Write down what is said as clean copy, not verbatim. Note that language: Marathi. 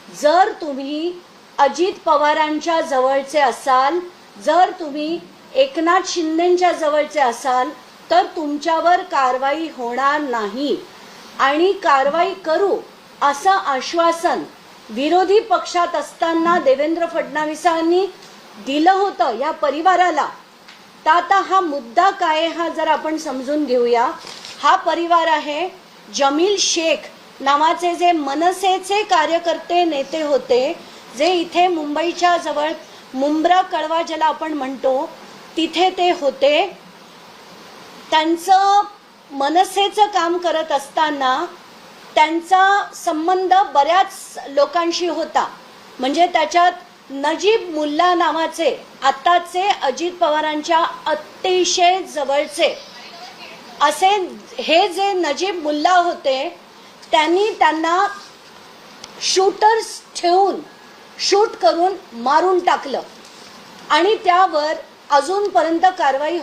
जर तुम्ही अजित पवारांच्या जवळचे असाल, जर तुम्ही एकनाथ शिंदेंच्या जवळचे असाल तर तुमच्यावर कारवाई होणार नाही आणि कारवाई करू असं आश्वासन विरोधी पक्षात असताना देवेंद्र फडणवीसांनी दिलं होतं या परिवाराला. तर आता हा मुद्दा काय हा जर आपण समजून घेऊया. हा परिवार आहे जमील शेख नावाचे जे मनसेचे कार्यकर्ते नेते होते, जे इथे मुंबईच्या जवळ मुंब्रा कळवा ज्याला आपण म्हणतो तिथे ते होते. त्यांचं मनसेचं काम करत असताना त्यांचा संबंध बऱ्याच लोकांशी होता. म्हणजे त्याच्यात नजीब मुल्ला नावाचे आताचे अजित पवारांच्या अतिशय जवळचे असे हे जे नजीब मुल्ला होते त्यांनी त्यांना शूटर्स ठेवून शूट करून मारून टाकलं आणि त्यावर अजूनपर्यंत कारवाई